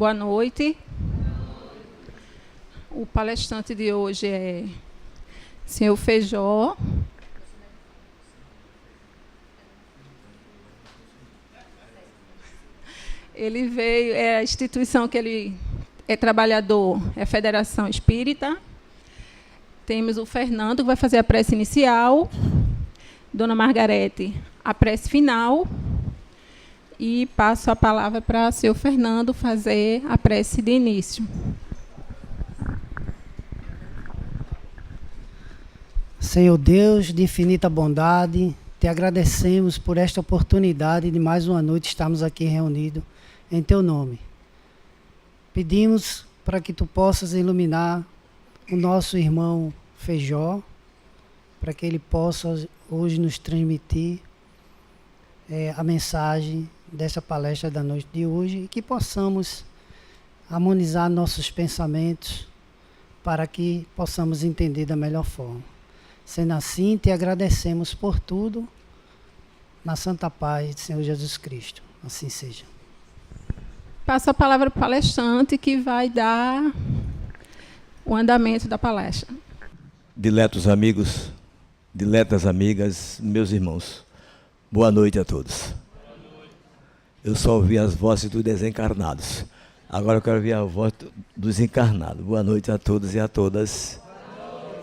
Boa noite. O palestrante de hoje é Senhor Feijó. Ele veio, a instituição que ele é trabalhador, é a Federação Espírita. Temos o Fernando, que vai fazer a prece inicial. Dona Margarete, a prece final. E passo a palavra para o senhor Fernando fazer a prece de início. Senhor Deus de infinita bondade, te agradecemos por esta oportunidade de mais uma noite estarmos aqui reunidos em teu nome. Pedimos para que tu possas iluminar o nosso irmão Feijó, para que ele possa hoje nos transmitir a mensagem dessa palestra da noite de hoje e que possamos harmonizar nossos pensamentos para que possamos entender da melhor forma. Sendo assim, te agradecemos por tudo, na santa paz do Senhor Jesus Cristo. Assim seja. Passo a palavra para o palestrante, que vai dar o andamento da palestra. Diletos amigos, diletas amigas, meus irmãos, boa noite a todos. Eu só ouvi as vozes dos desencarnados. Agora eu quero ouvir a voz dos encarnados. Boa noite a todos e a todas.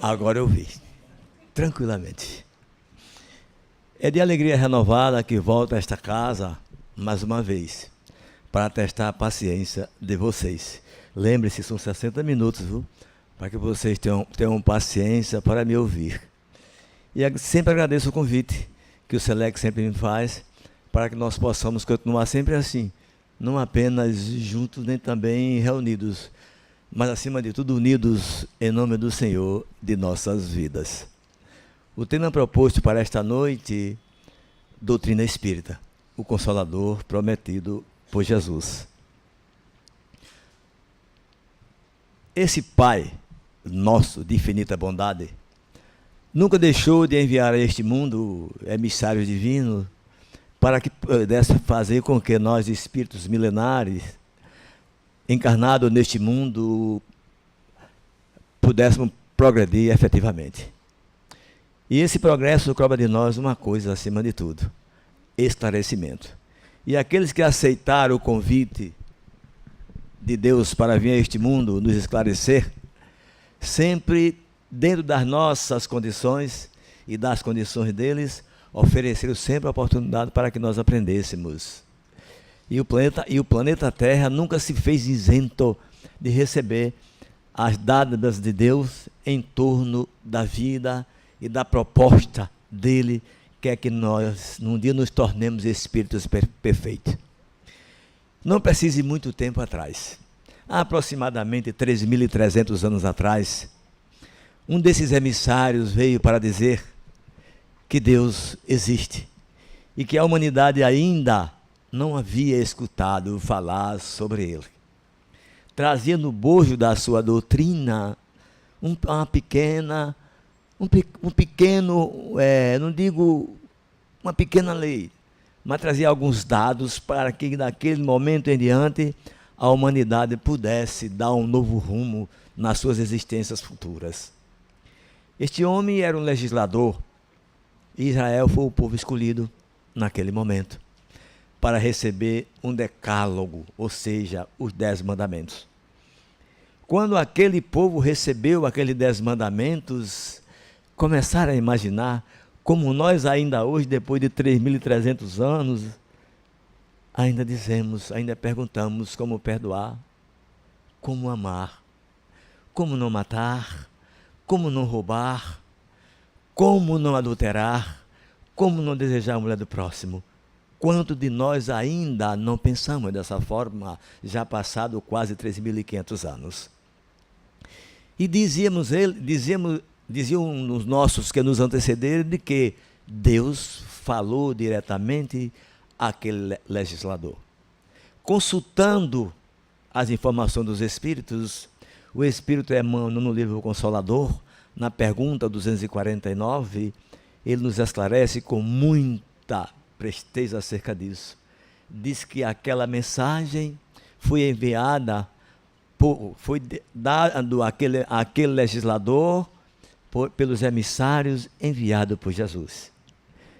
Agora eu vi. Tranquilamente. É de alegria renovada que volto a esta casa, mais uma vez, para testar a paciência de vocês. Lembre-se, são 60 minutos, viu? Para que vocês tenham paciência para me ouvir. E sempre agradeço o convite que o SELEC sempre me faz, para que nós possamos continuar sempre assim, não apenas juntos, nem também reunidos, mas acima de tudo unidos em nome do Senhor de nossas vidas. O tema proposto para esta noite, doutrina espírita, o Consolador prometido por Jesus. Esse Pai nosso de infinita bondade nunca deixou de enviar a este mundo emissários divinos para que pudesse fazer com que nós, espíritos milenares, encarnados neste mundo, pudéssemos progredir efetivamente. E esse progresso cobra de nós uma coisa acima de tudo: esclarecimento. E aqueles que aceitaram o convite de Deus para vir a este mundo nos esclarecer, sempre dentro das nossas condições e das condições deles, ofereceram sempre a oportunidade para que nós aprendêssemos. E o planeta Terra nunca se fez isento de receber as dádivas de Deus em torno da vida e da proposta dele, que é que nós, num dia, nos tornemos espíritos perfeitos. Não precisa ir muito tempo atrás. Há aproximadamente 3.300 anos atrás, um desses emissários veio para dizer que Deus existe e que a humanidade ainda não havia escutado falar sobre ele. Trazia no bojo da sua doutrina um pequeno, não digo uma pequena lei, mas trazia alguns dados para que daquele momento em diante a humanidade pudesse dar um novo rumo nas suas existências futuras. Este homem era um legislador. Israel foi o povo escolhido naquele momento para receber um decálogo, ou seja, os 10 mandamentos. Quando aquele povo recebeu aqueles 10 mandamentos, começaram a imaginar como nós ainda hoje, depois de 3.300 anos, ainda perguntamos como perdoar, como amar, como não matar, como não roubar, como não adulterar, como não desejar a mulher do próximo. Quanto de nós ainda não pensamos dessa forma, já passado quase 3.500 anos? E diziam os nossos que nos antecederam de que Deus falou diretamente àquele legislador. Consultando as informações dos Espíritos, o Espírito Emmanuel, no livro Consolador, na pergunta 249, ele nos esclarece com muita presteza acerca disso. Diz que aquela mensagem foi enviada, foi dado àquele legislador pelos emissários enviados por Jesus.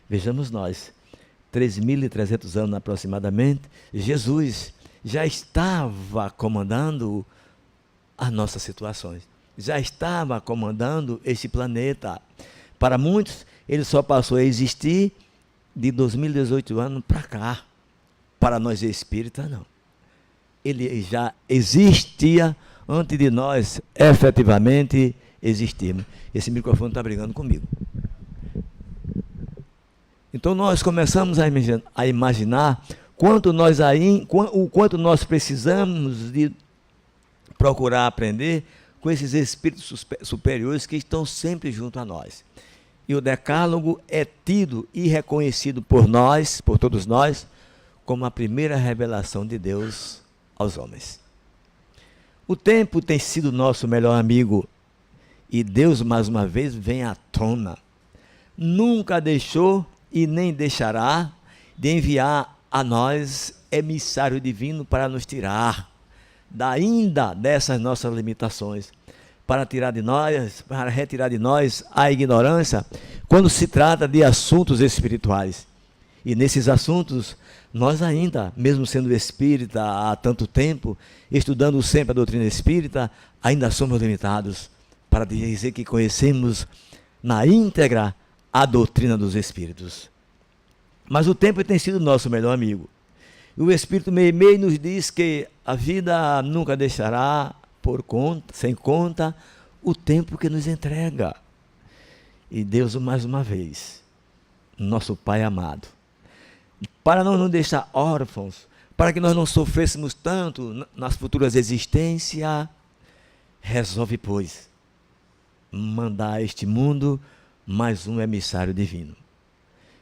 Vejamos nós, 3.300 anos aproximadamente, Jesus já estava comandando as nossas situações, já estava comandando este planeta. Para muitos, ele só passou a existir de 2018 anos para cá. Para nós espíritas, não. Ele já existia antes de nós efetivamente existirmos. Esse microfone está brigando comigo. Então nós começamos a imaginar o quanto nós precisamos de procurar aprender com esses espíritos superiores que estão sempre junto a nós. E o decálogo é tido e reconhecido por nós, por todos nós, como a primeira revelação de Deus aos homens. O tempo tem sido nosso melhor amigo e Deus mais uma vez vem à tona. Nunca deixou e nem deixará de enviar a nós emissário divino para nos tirar ainda dessas nossas limitações, para retirar de nós a ignorância quando se trata de assuntos espirituais. E nesses assuntos, nós ainda, mesmo sendo espírita há tanto tempo, estudando sempre a doutrina espírita, ainda somos limitados para dizer que conhecemos na íntegra a doutrina dos espíritos. Mas o tempo tem sido nosso melhor amigo. E o Espírito Meimei nos diz que a vida nunca deixará sem conta o tempo que nos entrega. E Deus, mais uma vez, nosso Pai amado, para não nos deixar órfãos, para que nós não sofrêssemos tanto nas futuras existências, resolve, pois, mandar a este mundo mais um emissário divino.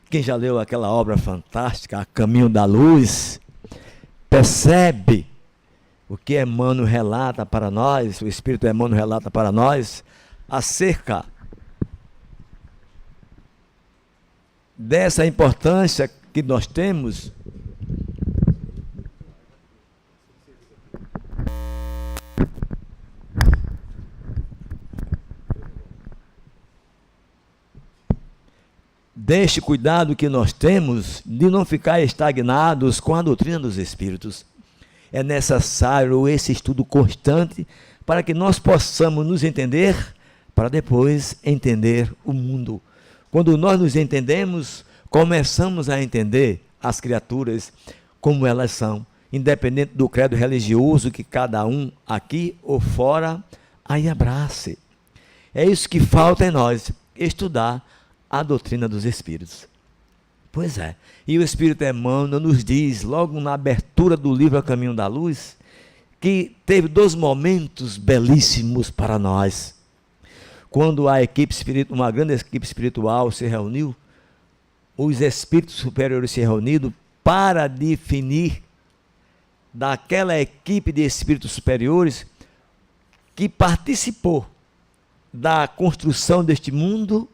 Quem já leu aquela obra fantástica, A Caminho da Luz, percebe o que Emmanuel relata para nós, o Espírito Emmanuel relata para nós, acerca dessa importância que nós temos deste cuidado que nós temos de não ficar estagnados com a doutrina dos Espíritos. É necessário esse estudo constante para que nós possamos nos entender, para depois entender o mundo. Quando nós nos entendemos, começamos a entender as criaturas como elas são, independente do credo religioso que cada um, aqui ou fora, aí abrace. É isso que falta em nós, estudar a doutrina dos Espíritos. Pois é, e o Espírito Emmanuel nos diz, logo na abertura do livro A Caminho da Luz, que teve 2 momentos belíssimos para nós. Quando uma grande equipe espiritual se reuniu, os espíritos superiores se reuniram para definir daquela equipe de espíritos superiores que participou da construção deste mundo,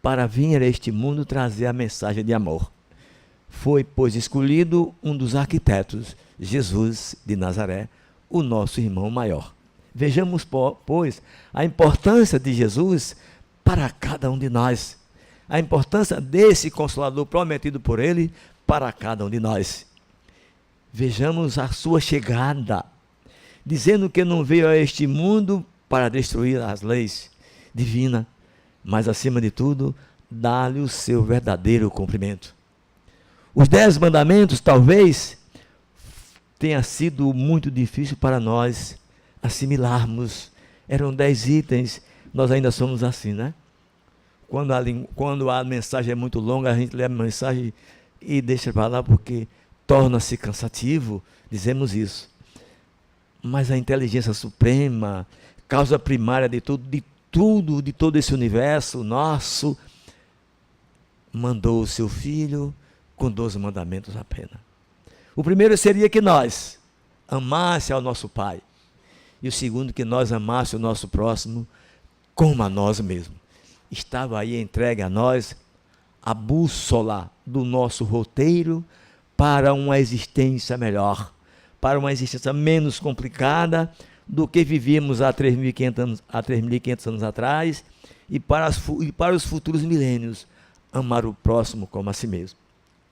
para vir a este mundo trazer a mensagem de amor. Foi, pois, escolhido um dos arquitetos, Jesus de Nazaré, o nosso irmão maior. Vejamos, pois, a importância de Jesus para cada um de nós. A importância desse Consolador prometido por ele para cada um de nós. Vejamos a sua chegada, dizendo que não veio a este mundo para destruir as leis divinas, mas, acima de tudo, dá-lhe o seu verdadeiro cumprimento. Os 10 mandamentos, talvez, tenha sido muito difícil para nós assimilarmos. Eram 10 itens, nós ainda somos assim, né? Quando a mensagem é muito longa, a gente lê a mensagem e deixa para lá porque torna-se cansativo, dizemos isso. Mas a inteligência suprema, causa primária de todo esse universo nosso, mandou o seu Filho com 12 mandamentos apenas. O primeiro seria que nós amássemos ao nosso Pai. E o segundo, que nós amássemos o nosso próximo como a nós mesmos. Estava aí entregue a nós a bússola do nosso roteiro para uma existência melhor, para uma existência menos complicada do que vivíamos há 3.500 anos atrás, e para os futuros milênios, amar o próximo como a si mesmo.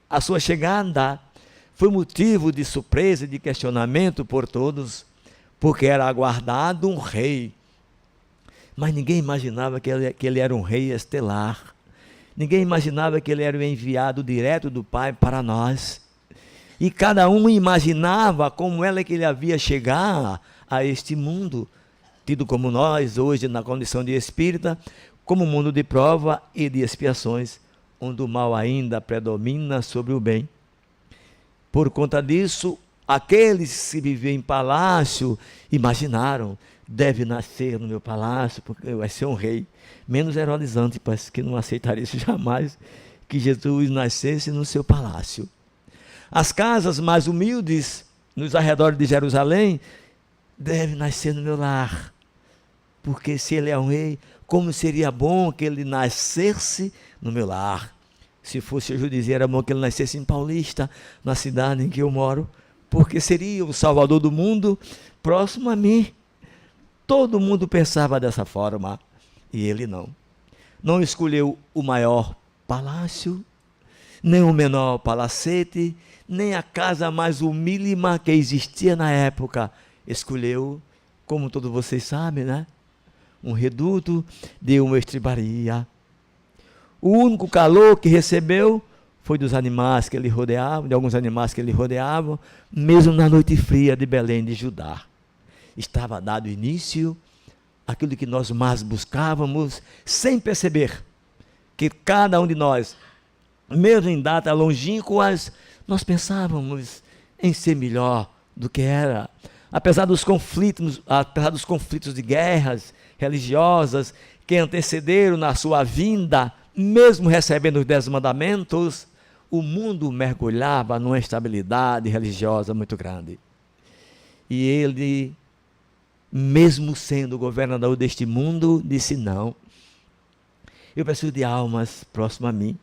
A sua chegada foi motivo de surpresa e de questionamento por todos, porque era aguardado um rei. Mas ninguém imaginava que ele era um rei estelar. Ninguém imaginava que ele era o enviado direto do Pai para nós. E cada um imaginava como é que ele havia chegar a este mundo, tido como nós hoje na condição de espírita, como um mundo de prova e de expiações, onde o mal ainda predomina sobre o bem. Por conta disso, aqueles que viviam em palácio imaginaram: deve nascer no meu palácio, porque vai ser um rei. Menos Herodis Antipas, que não aceitaria isso jamais, que Jesus nascesse no seu palácio. As casas mais humildes, nos arredores de Jerusalém, devem nascer no meu lar. Porque se ele é um rei, como seria bom que ele nascesse no meu lar. Se fosse eu dizer, era bom que ele nascesse em Paulista, na cidade em que eu moro, porque seria o Salvador do mundo próximo a mim. Todo mundo pensava dessa forma, e ele não. Não escolheu o maior palácio, nem o menor palacete, nem a casa mais humílima que existia na época. Escolheu, como todos vocês sabem, né? Um reduto de uma estrebaria. O único calor que recebeu foi dos animais que ele rodeava, de alguns animais que ele rodeava, mesmo na noite fria de Belém de Judá. Estava dado início àquilo que nós mais buscávamos, sem perceber que cada um de nós, mesmo em datas longínquas, nós pensávamos em ser melhor do que era. Apesar dos conflitos de guerras religiosas que antecederam na sua vinda, mesmo recebendo os 10 mandamentos, o mundo mergulhava numa instabilidade religiosa muito grande. E ele, mesmo sendo governador deste mundo, disse: não, eu preciso de almas próximas a mim.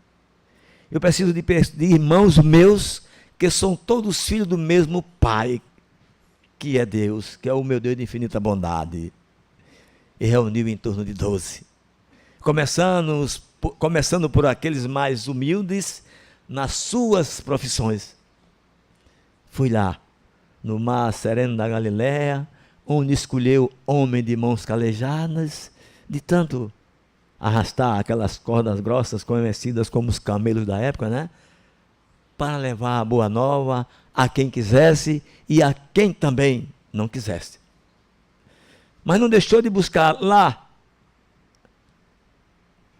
Eu preciso de irmãos meus que são todos filhos do mesmo Pai, que é Deus, que é o meu Deus de infinita bondade. E reuniu em torno de 12. Começando por aqueles mais humildes nas suas profissões. Fui lá, no mar sereno da Galiléia, onde escolheu homem de mãos calejadas, de tanto arrastar aquelas cordas grossas conhecidas como os camelos da época, né? Para levar a boa nova a quem quisesse e a quem também não quisesse. Mas não deixou de buscar lá,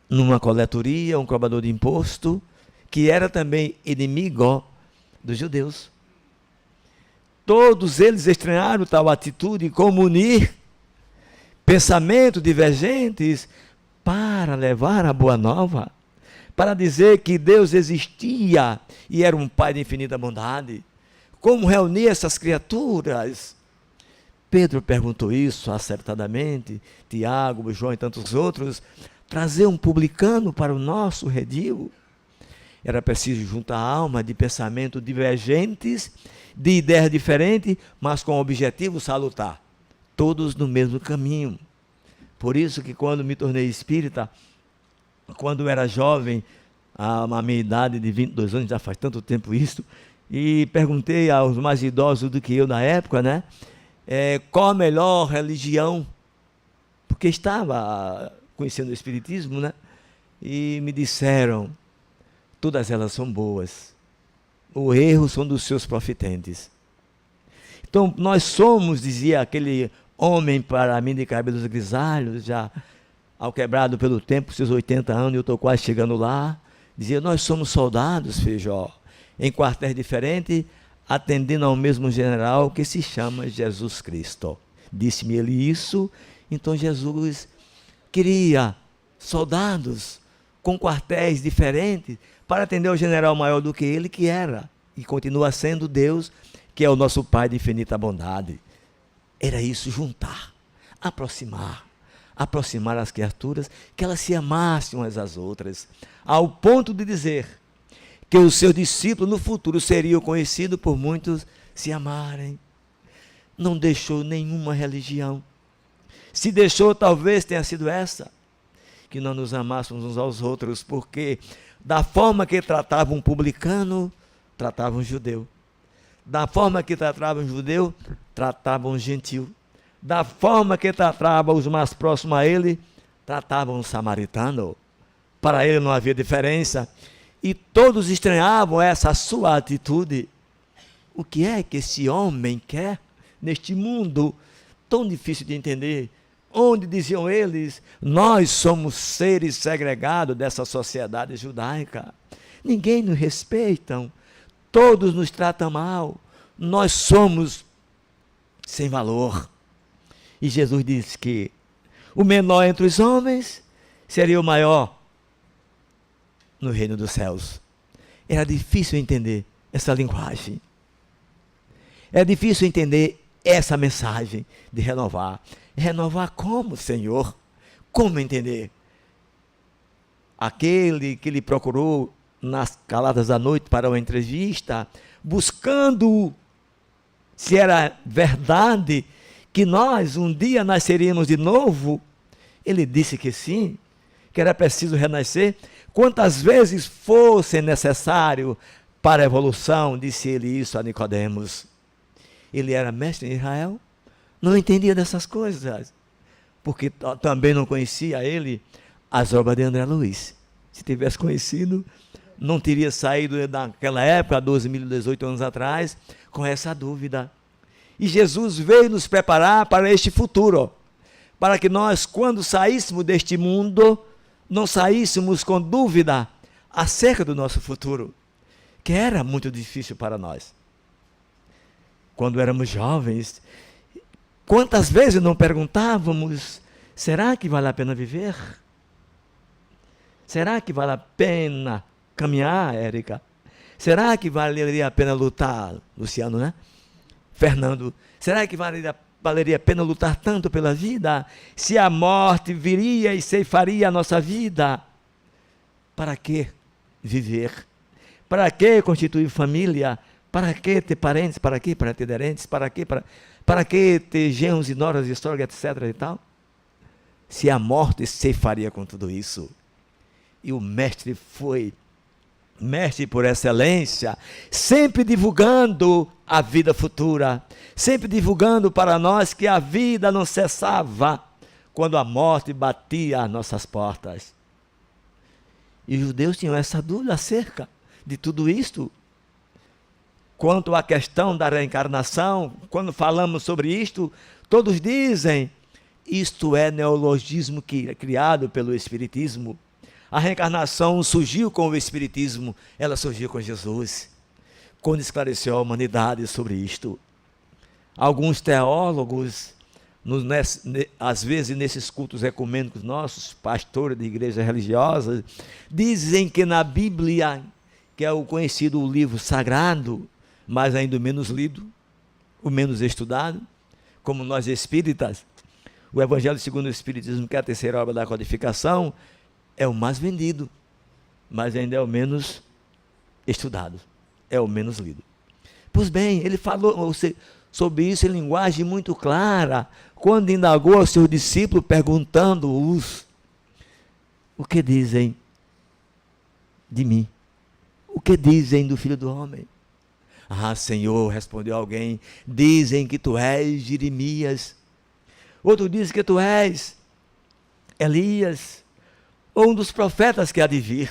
numa coletoria, um cobrador de imposto, que era também inimigo dos judeus. Todos eles estranharam tal atitude, como unir pensamentos divergentes para levar a boa nova, para dizer que Deus existia e era um Pai de infinita bondade. Como reunir essas criaturas? Pedro perguntou isso acertadamente, Tiago, João e tantos outros. Trazer um publicano para o nosso redil? Era preciso juntar almas de pensamentos divergentes, de ideias diferentes, mas com objetivo salutar, todos no mesmo caminho. Por isso que quando me tornei espírita, quando era jovem, a minha idade de 22 anos, já faz tanto tempo isso, e perguntei aos mais idosos do que eu na época, né? Qual a melhor religião? Porque estava conhecendo o Espiritismo, né? E me disseram: todas elas são boas. O erro são dos seus profetentes. Então, nós somos, dizia aquele homem para mim de cabelos grisalhos, já ao quebrado pelo tempo, seus 80 anos, eu estou quase chegando lá, dizia: nós somos soldados, Feijó, em quartéis diferentes, atendendo ao mesmo general que se chama Jesus Cristo. Disse-me ele isso. Então Jesus queria soldados com quartéis diferentes para atender ao general maior do que ele, que era e continua sendo Deus, que é o nosso Pai de infinita bondade. Era isso, juntar, aproximar as criaturas, que elas se amassem umas às outras, ao ponto de dizer que os seus discípulos no futuro seriam conhecidos por muitos se amarem não deixou nenhuma religião. Se deixou, talvez tenha sido essa, que não nos amássemos uns aos outros, porque da forma que tratava um publicano, tratava um judeu. Da forma que tratava um judeu, tratava um gentil. Da forma que tratava os mais próximos a ele, tratava um samaritano. Para ele não havia diferença. E todos estranhavam essa sua atitude. O que é que esse homem quer neste mundo tão difícil de entender? Onde, diziam eles, nós somos seres segregados dessa sociedade judaica. Ninguém nos respeita, todos nos tratam mal, nós somos sem valor. E Jesus disse que o menor entre os homens seria o maior no reino dos céus. Era difícil entender essa linguagem. Era difícil entender essa mensagem de renovar. Renovar como, Senhor? Como entender? Aquele que lhe procurou nas caladas da noite para uma entrevista, buscando se era verdade que nós um dia nasceríamos de novo, ele disse que sim, que era preciso renascer, quantas vezes fosse necessário para a evolução, disse ele isso a Nicodemos. Ele era mestre em Israel, não entendia dessas coisas, porque também não conhecia ele as obras de André Luiz. Se tivesse conhecido, não teria saído daquela época, 2018 anos atrás, com essa dúvida. E Jesus veio nos preparar para este futuro, para que nós, quando saíssemos deste mundo, não saíssemos com dúvida acerca do nosso futuro, que era muito difícil para nós. Quando éramos jovens, quantas vezes não perguntávamos, será que vale a pena viver? Será que vale a pena caminhar, Érica? Será que valeria a pena lutar, Luciano, né? Fernando, será que valeria a pena lutar tanto pela vida? Se a morte viria e ceifaria a nossa vida, para que viver? Para que constituir família? Para que ter parentes? Para que para ter herentes? Para que ter genros e noras, história, etc. e tal? Se a morte ceifaria com tudo isso. E o mestre foi mestre por excelência, sempre divulgando a vida futura, sempre divulgando para nós que a vida não cessava quando a morte batia às nossas portas. E os judeus tinham essa dúvida acerca de tudo isto. Quanto à questão da reencarnação, quando falamos sobre isto, todos dizem, isto é neologismo criado pelo Espiritismo. A reencarnação surgiu com o Espiritismo, ela surgiu com Jesus, quando esclareceu a humanidade sobre isto. Alguns teólogos, às vezes nesses cultos ecumênicos nossos, pastores de igrejas religiosas, dizem que na Bíblia, que é o conhecido livro sagrado, mas ainda o menos lido, o menos estudado, como nós espíritas, o Evangelho segundo o Espiritismo, que é a terceira obra da codificação, é o mais vendido, mas ainda é o menos estudado, é o menos lido. Pois bem, ele falou sobre isso em linguagem muito clara, quando indagou aos seus discípulos, perguntando-os, o que dizem de mim? O que dizem do Filho do Homem? Ah, Senhor, respondeu alguém, dizem que tu és Jeremias, outro diz que tu és Elias, ou um dos profetas que há de vir.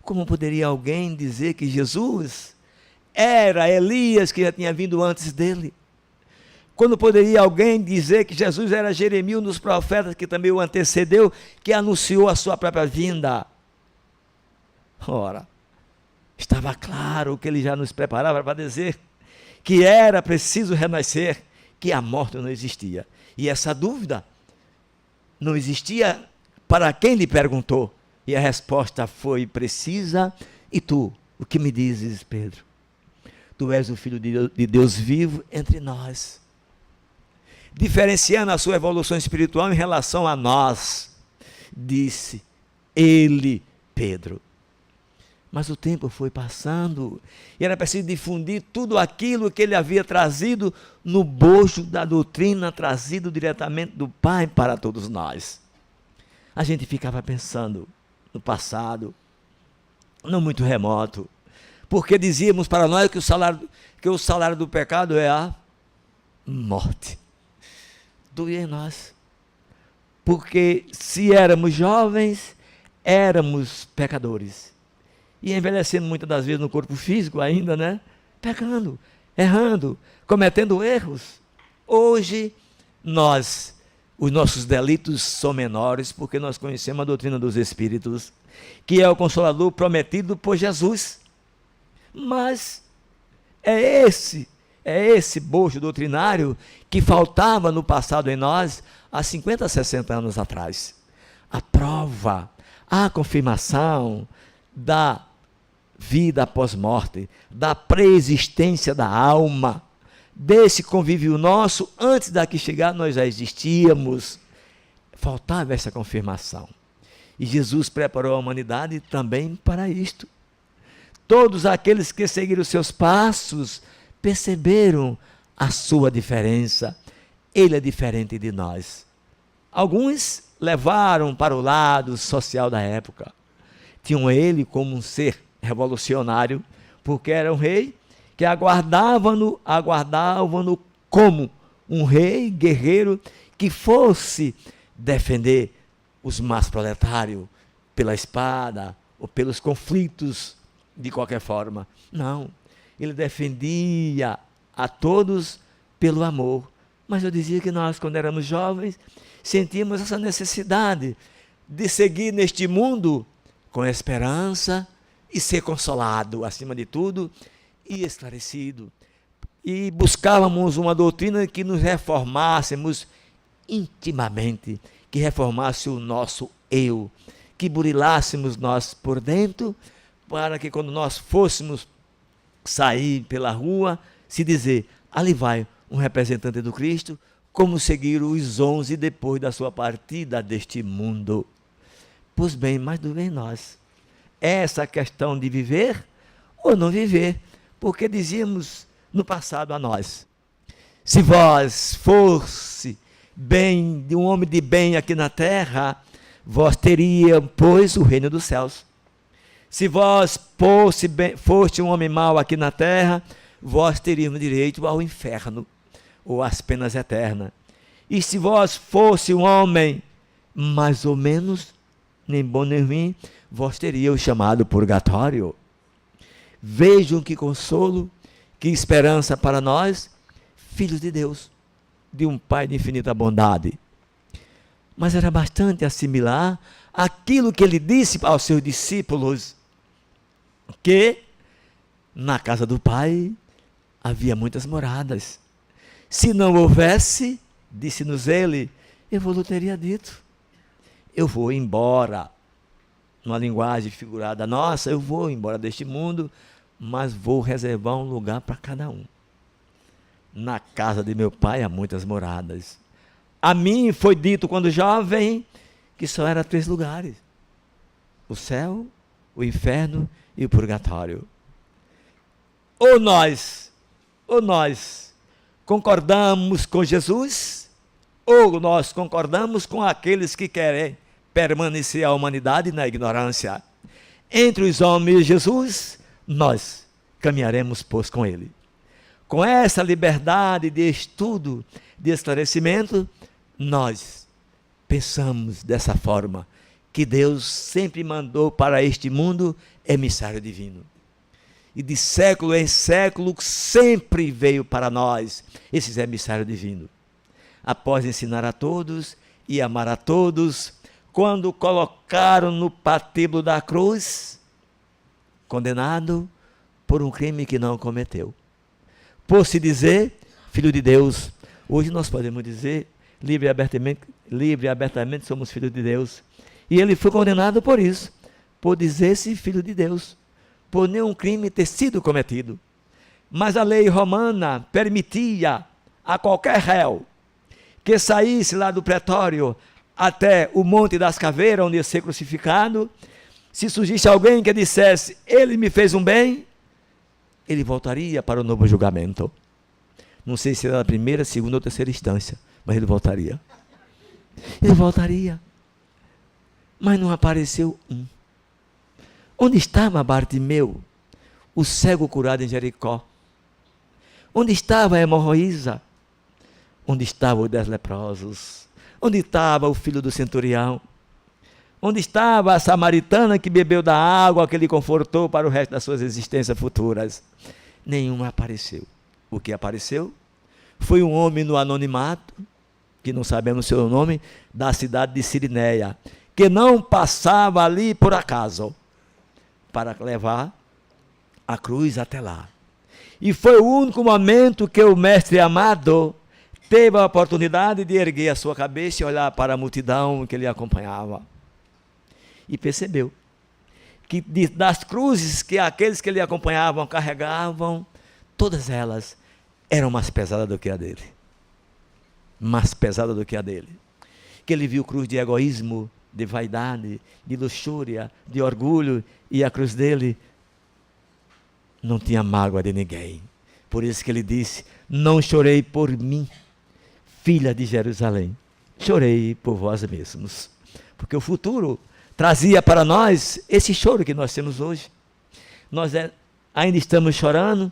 Como poderia alguém dizer que Jesus era Elias que já tinha vindo antes dele? Quando poderia alguém dizer que Jesus era Jeremias, um dos profetas que também o antecedeu, que anunciou a sua própria vinda? Ora, estava claro que ele já nos preparava para dizer que era preciso renascer, que a morte não existia. E essa dúvida não existia para quem lhe perguntou. E a resposta foi precisa. E tu, o que me dizes, Pedro? Tu és o Filho de Deus vivo entre nós. Diferenciando a sua evolução espiritual em relação a nós, disse ele, Pedro. Mas o tempo foi passando e era preciso difundir tudo aquilo que ele havia trazido no bojo da doutrina, trazido diretamente do Pai para todos nós. A gente ficava pensando no passado, não muito remoto, porque dizíamos para nós que o salário do pecado é a morte. Doía em nós. Porque se éramos jovens, éramos pecadores. E envelhecendo muitas das vezes no corpo físico ainda, né? Pecando, errando, cometendo erros. Hoje, os nossos delitos são menores, porque nós conhecemos a doutrina dos Espíritos, que é o Consolador prometido por Jesus. Mas é esse bojo doutrinário que faltava no passado em nós, há 50, 60 anos atrás. A prova, a confirmação da vida após morte, da preexistência da alma, desse convívio nosso, antes daqui chegar nós já existíamos. Faltava essa confirmação. E Jesus preparou a humanidade também para isto. Todos aqueles que seguiram os seus passos perceberam a sua diferença. Ele é diferente de nós. Alguns levaram para o lado social da época. Tinham ele como um ser revolucionário, porque era um rei que aguardavam-no como um rei guerreiro que fosse defender os mais proletários pela espada ou pelos conflitos de qualquer forma. Não, ele defendia a todos pelo amor. Mas eu dizia que nós, quando éramos jovens, sentíamos essa necessidade de seguir neste mundo com esperança e ser consolado, acima de tudo, e esclarecido. E buscávamos uma doutrina que nos reformássemos intimamente, que reformasse o nosso eu, que burilássemos nós por dentro, para que quando nós fôssemos sair pela rua, se dizer, ali vai um representante do Cristo, como seguir os 11 depois da sua partida deste mundo. Pois bem, mas do bem nós. Essa questão de viver ou não viver, porque dizíamos no passado a nós, se vós fosse bem, de um homem de bem aqui na terra, vós teria, pois, o reino dos céus. Se vós foste um homem mau aqui na terra, vós teríamos direito ao inferno, ou às penas eternas. E se vós fosse um homem mais ou menos, nem bom nem ruim, vós teria o chamado purgatório. Vejam que consolo, que esperança para nós, filhos de Deus, de um Pai de infinita bondade. Mas era bastante assimilar aquilo que ele disse aos seus discípulos, que na casa do Pai havia muitas moradas. Se não houvesse, disse-nos ele, eu vou teria dito. Eu vou embora, numa linguagem figurada nossa, eu vou embora deste mundo, mas vou reservar um lugar para cada um. Na casa de meu Pai há muitas moradas. A mim foi dito quando jovem que só era 3 lugares: o céu, o inferno e o purgatório. Ou nós concordamos com Jesus, ou nós concordamos com aqueles que querem permanecer a humanidade na ignorância. Entre os homens e Jesus, nós caminharemos, pois, com ele. Com essa liberdade de estudo, de esclarecimento, nós pensamos dessa forma, que Deus sempre mandou para este mundo emissário divino. E de século em século sempre veio para nós esses emissários divinos. Após ensinar a todos e amar a todos, quando colocaram no patíbulo da cruz, condenado por um crime que não cometeu. Por se dizer filho de Deus, hoje nós podemos dizer livre e abertamente somos filhos de Deus. E ele foi condenado por isso, por dizer-se filho de Deus, por nenhum crime ter sido cometido. Mas a lei romana permitia a qualquer réu que saísse lá do pretório até o Monte das Caveiras, onde ia ser crucificado, se surgisse alguém que dissesse, ele me fez um bem, ele voltaria para o novo julgamento. Não sei se era a primeira, segunda ou terceira instância, mas ele voltaria. Ele voltaria. Mas não apareceu um. Onde estava Bartimeu, o cego curado em Jericó? Onde estava a hemorroísa? Onde estavam os 10 leprosos? Onde estava o filho do centurião? Onde estava a samaritana que bebeu da água que lhe confortou para o resto das suas existências futuras? Nenhuma apareceu. O que apareceu foi um homem no anonimato, que não sabemos seu nome, da cidade de Sirineia, que não passava ali por acaso, para levar a cruz até lá. E foi o único momento que o mestre amado teve a oportunidade de erguer a sua cabeça e olhar para a multidão que lhe acompanhava. E percebeu que das cruzes que aqueles que lhe acompanhavam carregavam, todas elas eram mais pesadas do que a dele. Mais pesada do que a dele. Que ele viu cruz de egoísmo, de vaidade, de luxúria, de orgulho, e a cruz dele não tinha mágoa de ninguém. Por isso que ele disse, não chorei por mim, filha de Jerusalém, chorei por vós mesmos. Porque o futuro trazia para nós esse choro que nós temos hoje. Nós ainda estamos chorando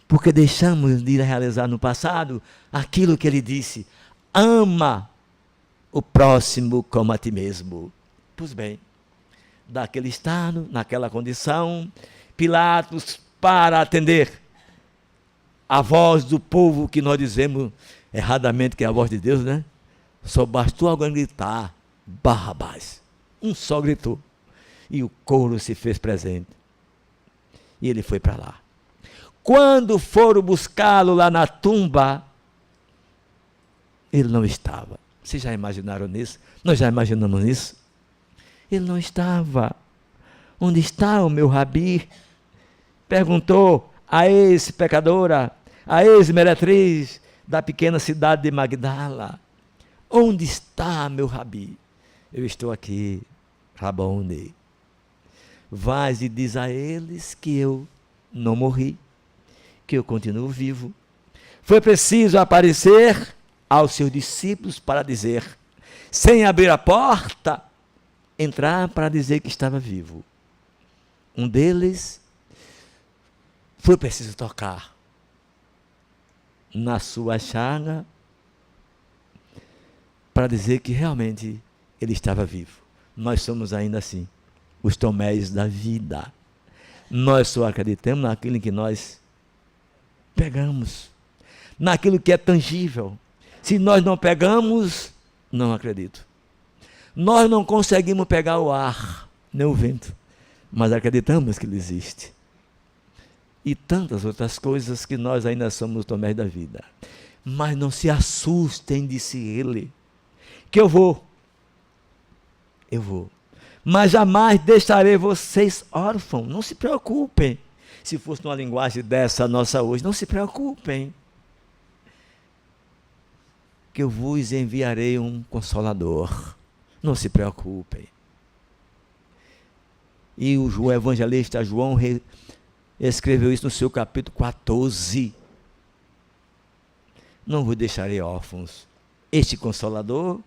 porque deixamos de realizar no passado aquilo que ele disse, ama o próximo como a ti mesmo. Pois bem, daquele estado, naquela condição, Pilatos, para atender a voz do povo, que nós dizemos erradamente que é a voz de Deus, né? Só bastou alguém gritar, Barrabás. Um só gritou. E o coro se fez presente. E ele foi para lá. Quando foram buscá-lo lá na tumba, ele não estava. Vocês já imaginaram nisso? Nós já imaginamos nisso? Ele não estava. Onde está o meu rabi? Perguntou a ex-pecadora, a ex-meretriz da pequena cidade de Magdala. Onde está meu rabi? Eu estou aqui, Rabone. Vais e diz a eles que eu não morri, que eu continuo vivo. Foi preciso aparecer aos seus discípulos para dizer, sem abrir a porta, entrar para dizer que estava vivo. Um deles foi preciso tocar na sua chaga para dizer que realmente ele estava vivo. Nós somos ainda assim, os Tomés da vida. Nós só acreditamos naquilo que nós pegamos, naquilo que é tangível. Se nós não pegamos, não acredito. Nós não conseguimos pegar o ar, nem o vento, mas acreditamos que ele existe. E tantas outras coisas que nós ainda somos Tomés da vida. Mas não se assustem, disse ele, que eu vou, mas jamais deixarei vocês órfãos. Não se preocupem. Se fosse uma linguagem dessa nossa hoje, não se preocupem, que eu vos enviarei um consolador. Não se preocupem. E o evangelista João escreveu isso no seu capítulo 14. Não vos deixarei órfãos. Este consolador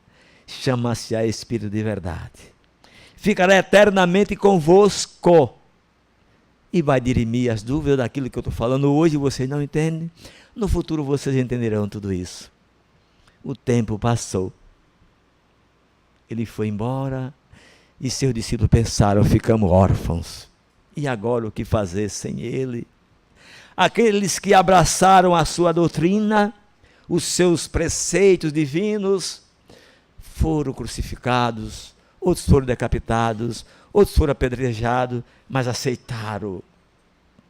chama-se a Espírito de verdade. Ficará eternamente convosco. E vai dirimir as dúvidas daquilo que eu estou falando hoje, vocês não entendem. No futuro vocês entenderão tudo isso. O tempo passou. Ele foi embora e seus discípulos pensaram, ficamos órfãos. E agora o que fazer sem ele? Aqueles que abraçaram a sua doutrina, os seus preceitos divinos, foram crucificados, outros foram decapitados, outros foram apedrejados, mas aceitaram,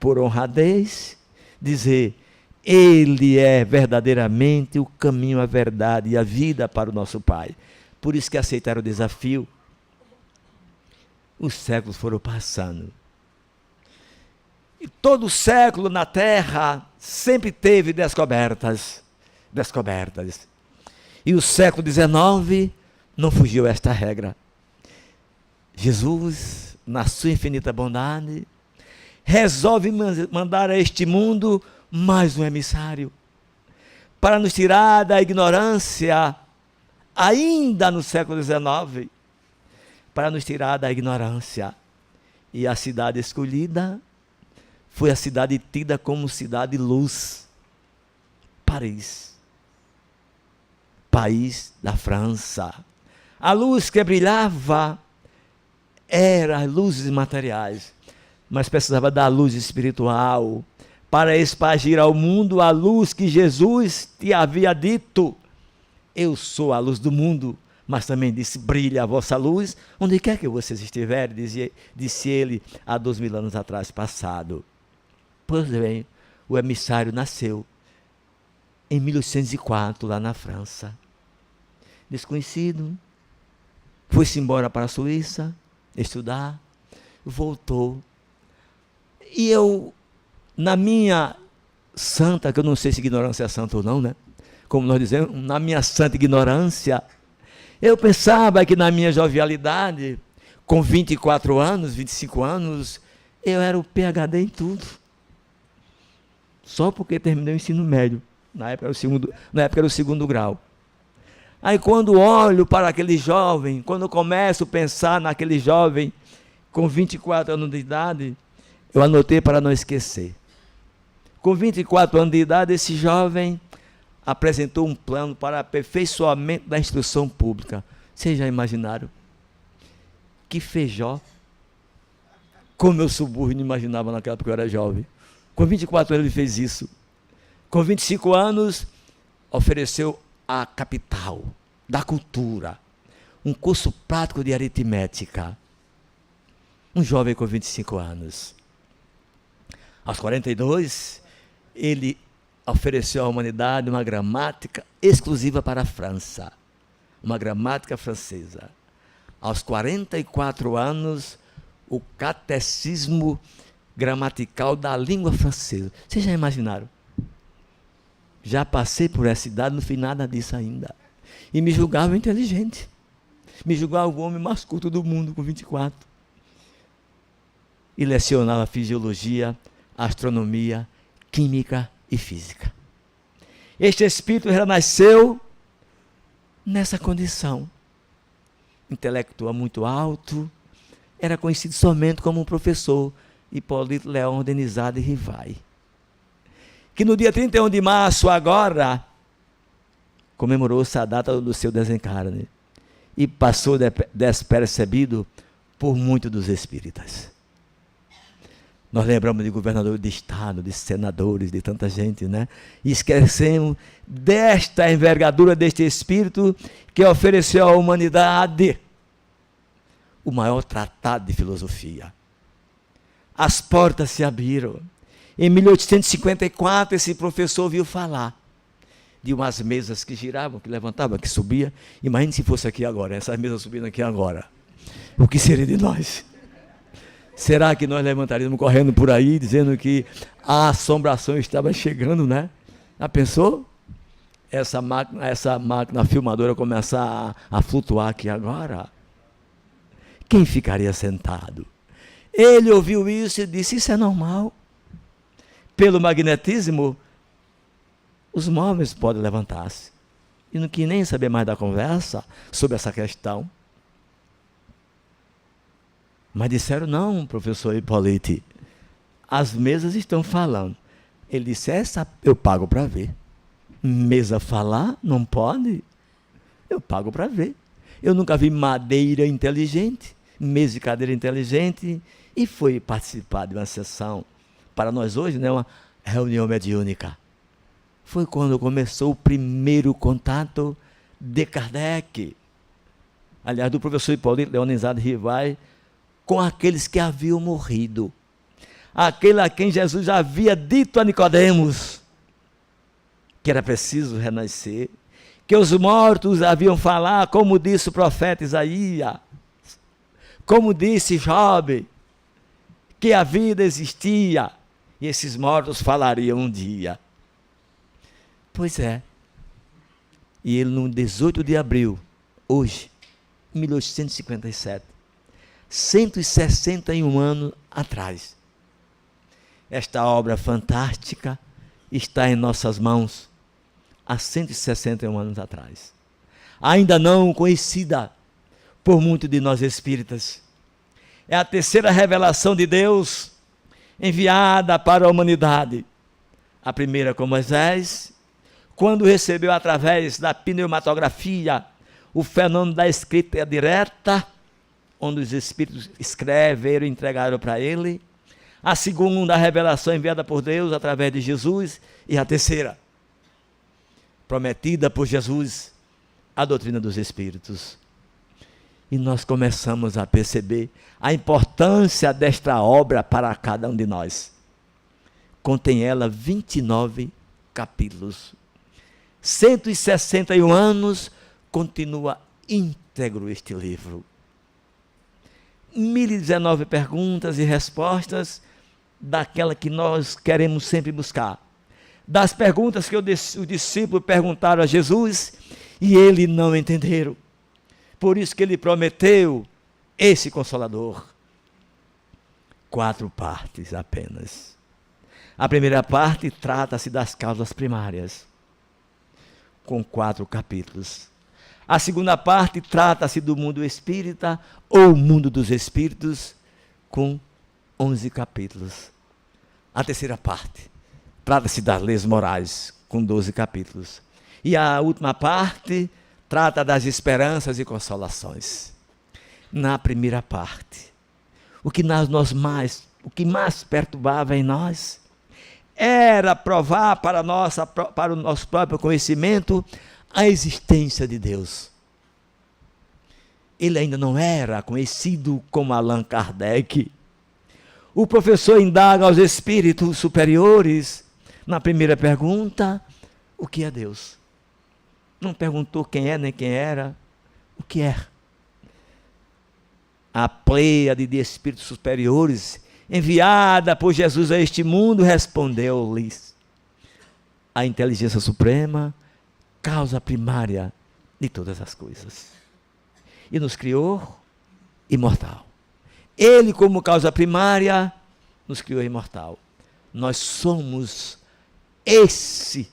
por honradez, dizer, ele é verdadeiramente o caminho, a verdade e a vida para o nosso Pai. Por isso que aceitaram o desafio. Os séculos foram passando. E todo século na Terra sempre teve descobertas. E o século XIX não fugiu a esta regra. Jesus, na sua infinita bondade, resolve mandar a este mundo mais um emissário, para nos tirar da ignorância, ainda no século XIX, para nos tirar da ignorância. E a cidade escolhida foi a cidade tida como cidade-luz, Paris, país da França. A luz que brilhava era luzes materiais, mas precisava da luz espiritual para espargir ao mundo a luz que Jesus te havia dito. Eu sou a luz do mundo, mas também disse, brilha a vossa luz, onde quer que vocês estiverem, disse ele há 2000 anos atrás, passado. Pois bem, o emissário nasceu em 1804, lá na França. Desconhecido, foi-se embora para a Suíça, estudar, voltou. E eu, na minha santa, que eu não sei se ignorância é santa ou não, né? Como nós dizemos, na minha santa ignorância, eu pensava que na minha jovialidade, com 24 anos, 25 anos, eu era o PhD em tudo. Só porque terminei o ensino médio. Na época era o segundo grau. Aí quando olho para aquele jovem, quando começo a pensar naquele jovem com 24 anos de idade, eu anotei para não esquecer. Com 24 anos de idade, esse jovem apresentou um plano para aperfeiçoamento da instrução pública. Vocês já imaginaram? Que Feijó, como eu sou burro e não imaginava naquela época que eu era jovem. Com 24 anos ele fez isso. Com 25 anos, ofereceu a capital da cultura, um curso prático de aritmética. Um jovem com 25 anos. Aos 42, ele ofereceu à humanidade uma gramática exclusiva para a França, uma gramática francesa. Aos 44 anos, o catecismo gramatical da língua francesa. Vocês já imaginaram? Já passei por essa idade, não fiz nada disso ainda. E me julgava inteligente. Me julgava o homem mais culto do mundo, com 24. E lecionava fisiologia, astronomia, química e física. Este espírito renasceu nessa condição. Intelectual muito alto, era conhecido somente como um professor, Hipólito Leão Denizade Rivai, que no dia 31 de março, agora, comemorou-se a data do seu desencarne e passou despercebido por muitos dos espíritas. Nós lembramos de governadores de estado, de senadores, de tanta gente, né? E esquecemos desta envergadura deste espírito que ofereceu à humanidade o maior tratado de filosofia. As portas se abriram. Em 1854, esse professor ouviu falar de umas mesas que giravam, que levantavam, que subiam. Imagine se fosse aqui agora, essas mesas subindo aqui agora. O que seria de nós? Será que nós levantaríamos correndo por aí, dizendo que a assombração estava chegando, né? Já pensou? Essa máquina filmadora começar a flutuar aqui agora? Quem ficaria sentado? Ele ouviu isso e disse, isso é normal. Pelo magnetismo, os móveis podem levantar-se. E não quis nem saber mais da conversa sobre essa questão. Mas disseram, não, professor Hipólito, as mesas estão falando. Ele disse, essa eu pago para ver. Mesa falar? Não pode. Eu pago para ver. Eu nunca vi madeira inteligente, mesa e cadeira inteligente, e fui participar de uma sessão, para nós hoje, né, uma reunião mediúnica. Foi quando começou o primeiro contato de Kardec, aliás, do professor Hipólito Leonizade Rivai, com aqueles que haviam morrido. Aquele a quem Jesus já havia dito a Nicodemos que era preciso renascer, que os mortos haviam falar, como disse o profeta Isaías, como disse Job, que a vida existia e esses mortos falariam um dia. Pois é. E ele, no 18 de abril, hoje, 1857, 161 anos atrás. Esta obra fantástica está em nossas mãos há 161 anos atrás. Ainda não conhecida por muitos de nós espíritas. É a terceira revelação de Deus enviada para a humanidade. A primeira com Moisés, quando recebeu através da pneumatografia o fenômeno da escrita direta, onde os espíritos escreveram e entregaram para ele. A segunda, a revelação enviada por Deus através de Jesus. E a terceira, prometida por Jesus, a doutrina dos espíritos. E nós começamos a perceber a importância desta obra para cada um de nós. Contém ela 29 capítulos. 161 anos, continua íntegro este livro. 1019 perguntas e respostas daquela que nós queremos sempre buscar. Das perguntas que os discípulos perguntaram a Jesus e ele não entenderam. Por isso que ele prometeu esse Consolador. 4 partes apenas. A primeira parte trata-se das causas primárias, com 4 capítulos. A segunda parte trata-se do mundo espírita, ou mundo dos espíritos, com 11 capítulos. A terceira parte trata-se das leis morais, com 12 capítulos. E a última parte trata das esperanças e consolações. Na primeira parte, o que mais perturbava em nós era provar para o nosso próprio conhecimento a existência de Deus. Ele ainda não era conhecido como Allan Kardec. O professor indaga aos espíritos superiores, na primeira pergunta, o que é Deus? Não perguntou quem é nem quem era, o que é? A pleiade de espíritos superiores, enviada por Jesus a este mundo, respondeu-lhes: a inteligência suprema, causa primária de todas as coisas. E nos criou imortal. Ele, como causa primária, nos criou imortal. Nós somos esse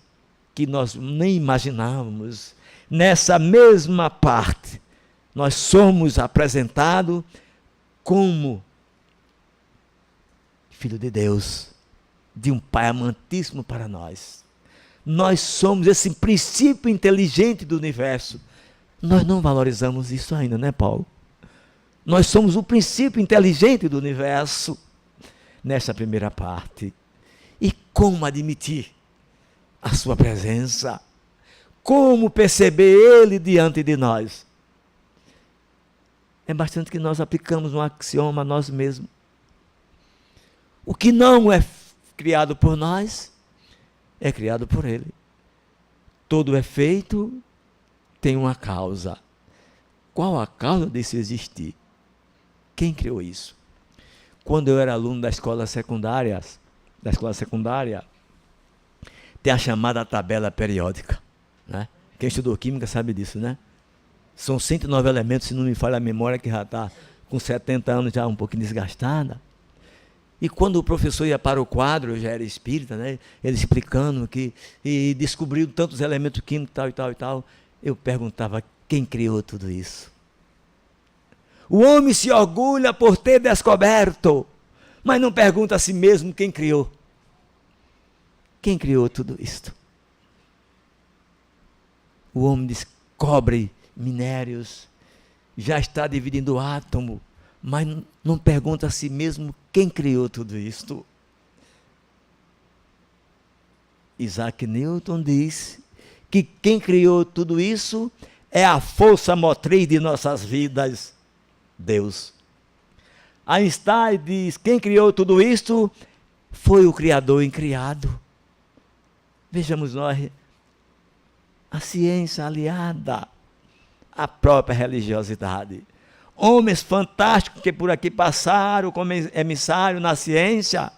que nós nem imaginávamos. Nessa mesma parte, nós somos apresentados como Filho de Deus, de um Pai amantíssimo para nós. Nós somos esse princípio inteligente do universo. Nós não valorizamos isso ainda, né, Paulo? Nós somos o princípio inteligente do universo, nessa primeira parte. E como admitir a sua presença? Como perceber Ele diante de nós? É bastante que nós aplicamos um axioma a nós mesmos. O que não é criado por nós, é criado por Ele. Todo efeito tem uma causa. Qual a causa desse existir? Quem criou isso? Quando eu era aluno da escola secundária, tem a chamada tabela periódica, né? Quem estudou química sabe disso, né? São 109 elementos, se não me falha a memória, que já está com 70 anos, já um pouquinho desgastada. E quando o professor ia para o quadro, eu já era espírita, né? Ele explicando que e descobriu tantos elementos químicos, tal e tal e tal, eu perguntava: quem criou tudo isso? O homem se orgulha por ter descoberto, mas não pergunta a si mesmo quem criou. Quem criou tudo isto? O homem descobre minérios, já está dividindo o átomo, mas não pergunta a si mesmo quem criou tudo isto. Isaac Newton diz que quem criou tudo isso é a força motriz de nossas vidas, Deus. Einstein diz: quem criou tudo isto foi o Criador incriado. Vejamos nós, a ciência aliada à própria religiosidade. Homens fantásticos que por aqui passaram como emissário na ciência,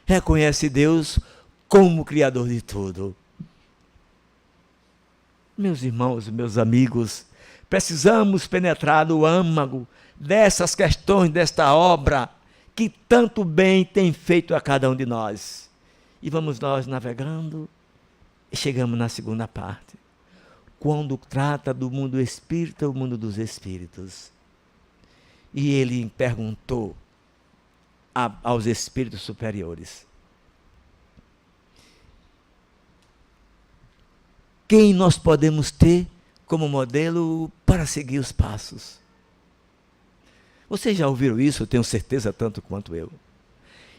reconhece Deus como Criador de tudo. Meus irmãos, meus amigos, precisamos penetrar no âmago dessas questões, desta obra, que tanto bem tem feito a cada um de nós. E vamos nós navegando e chegamos na segunda parte, quando trata do mundo espírita, o mundo dos espíritos. E ele perguntou aos espíritos superiores: quem nós podemos ter como modelo para seguir os passos? Vocês já ouviram isso, eu tenho certeza, tanto quanto eu.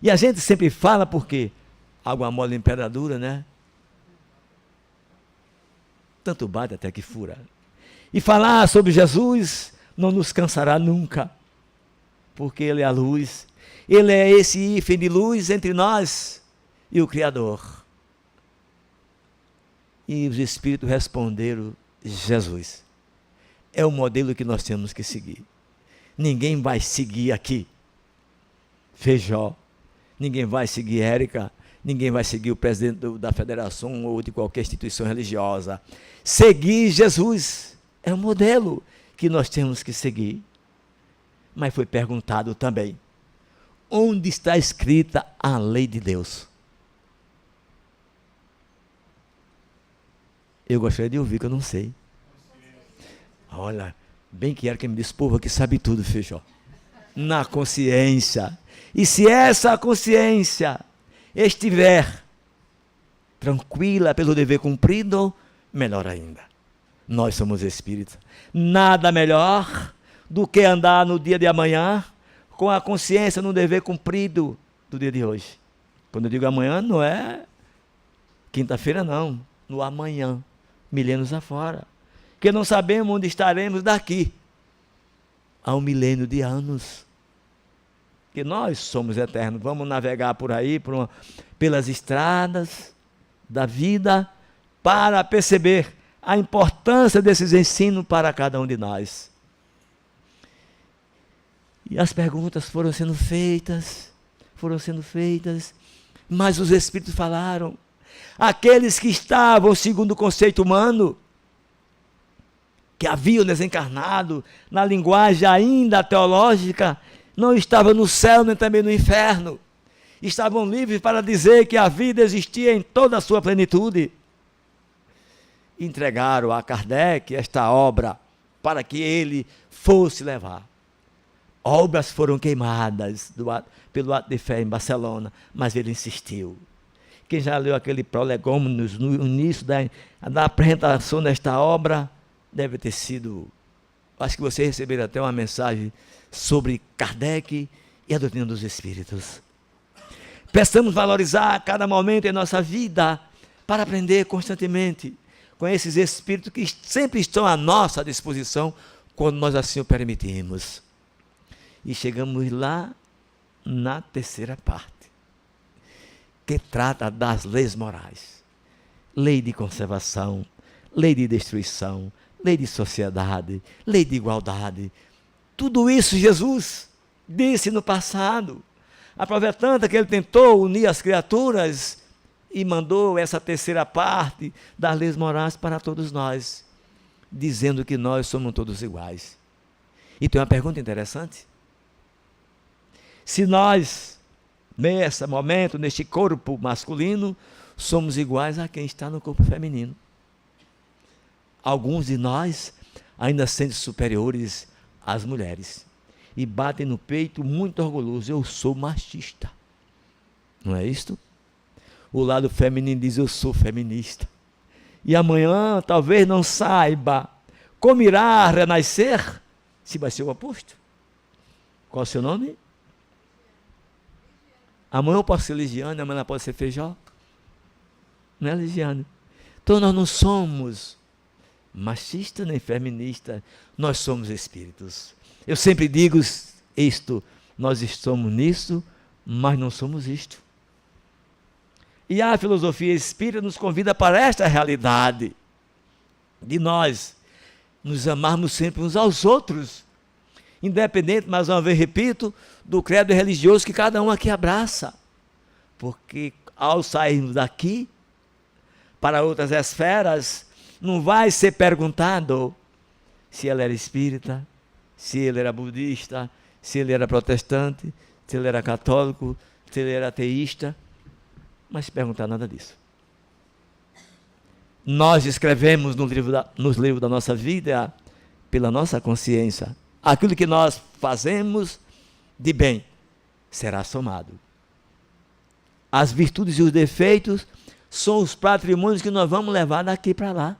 E a gente sempre fala porque água mole em pedra dura, né? Tanto bate até que fura. E falar sobre Jesus não nos cansará nunca, porque Ele é a luz. Ele é esse hífen de luz entre nós e o Criador. E os Espíritos responderam: Jesus é o modelo que nós temos que seguir. Ninguém vai seguir aqui Feijó, ninguém vai seguir Érica, ninguém vai seguir o presidente da federação ou de qualquer instituição religiosa. Seguir Jesus é o modelo que nós temos que seguir. Mas foi perguntado também: onde está escrita a lei de Deus? Eu gostaria de ouvir, que eu não sei. Olha, bem que era quem me disse: povo que sabe tudo, Feijó. Na consciência. E se essa consciência estiver tranquila pelo dever cumprido, melhor ainda. Nós somos espíritos. Nada melhor do que andar no dia de amanhã com a consciência no dever cumprido do dia de hoje. Quando eu digo amanhã, não é quinta-feira, não. No amanhã, milênios afora. Porque não sabemos onde estaremos daqui a 1 milênio de anos. Que nós somos eternos. Vamos navegar por aí, pelas estradas da vida, para perceber a importância desses ensinos para cada um de nós. E as perguntas foram sendo feitas, mas os Espíritos falaram. Aqueles que estavam segundo o conceito humano, que haviam desencarnado, na linguagem ainda teológica, não estavam no céu nem também no inferno. Estavam livres para dizer que a vida existia em toda a sua plenitude. Entregaram a Kardec esta obra para que ele fosse levar. Obras foram queimadas pelo ato de fé em Barcelona, mas ele insistiu. Quem já leu aquele prolegômenos no início da apresentação desta obra, deve ter sido, acho que vocês receberam até uma mensagem sobre Kardec e a doutrina dos Espíritos. Precisamos valorizar cada momento em nossa vida para aprender constantemente com esses Espíritos que sempre estão à nossa disposição quando nós assim o permitimos. E chegamos lá na terceira parte, que trata das leis morais. Lei de conservação, lei de destruição, lei de sociedade, lei de igualdade. Tudo isso Jesus disse no passado, aproveitando que ele tentou unir as criaturas e mandou essa terceira parte das leis morais para todos nós, dizendo que nós somos todos iguais. E tem uma pergunta interessante. Se nós, nesse momento, neste corpo masculino, somos iguais a quem está no corpo feminino. Alguns de nós ainda sentem superiores às mulheres e batem no peito muito orgulhosos: eu sou machista. Não é isto? O lado feminino diz: eu sou feminista. E amanhã talvez não saiba como irá renascer, se vai ser o oposto. Qual é o seu nome? Amanhã eu posso ser Ligiane, amanhã pode ser Feijó. Não é, Ligiane? Então nós não somos machista nem feminista, nós somos espíritos. Eu sempre digo isto: nós estamos nisso, mas não somos isto. E a filosofia espírita nos convida para esta realidade de nós nos amarmos sempre uns aos outros, independente, mais uma vez repito, do credo religioso que cada um aqui abraça. Porque ao sairmos daqui para outras esferas, não vai ser perguntado se ela era espírita, se ele era budista, se ele era protestante, se ele era católico, se ele era ateísta, mas se perguntar nada disso. Nós escrevemos nos livros da nossa vida, pela nossa consciência, aquilo que nós fazemos de bem será somado. As virtudes e os defeitos são os patrimônios que nós vamos levar daqui para lá.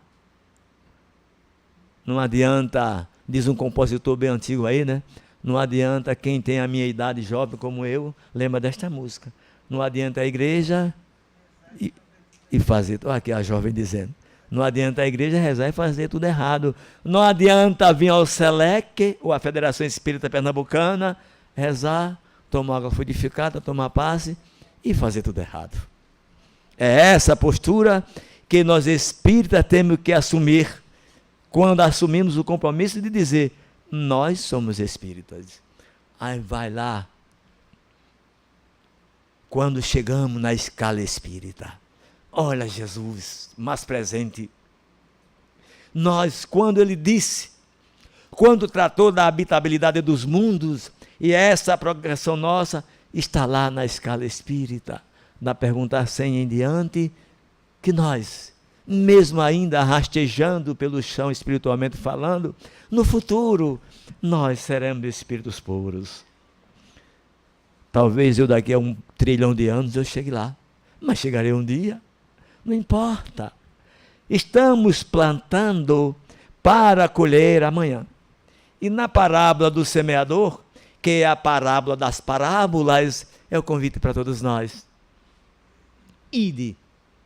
Não adianta, diz um compositor bem antigo aí, né? Não adianta quem tem a minha idade jovem como eu, lembra desta música. Não adianta a igreja e fazer, olha aqui a jovem dizendo, não adianta a igreja rezar e fazer tudo errado. Não adianta vir ao SELEC, ou a Federação Espírita Pernambucana, rezar, tomar água fluidificada, tomar passe e fazer tudo errado. É essa postura que nós espíritas temos que assumir quando assumimos o compromisso de dizer, nós somos espíritas. Aí vai lá, quando chegamos na escala espírita, olha Jesus, mais presente. Nós, quando ele disse, quando tratou da habitabilidade dos mundos, e essa progressão nossa está lá na escala espírita, da pergunta 100 em diante, que nós, mesmo ainda rastejando pelo chão espiritualmente falando, no futuro, nós seremos espíritos puros. Talvez eu daqui a 1 trilhão de anos eu chegue lá, mas chegarei um dia. Não importa. Estamos plantando para colher amanhã. E na parábola do semeador, que é a parábola das parábolas, é o convite para todos nós. Ide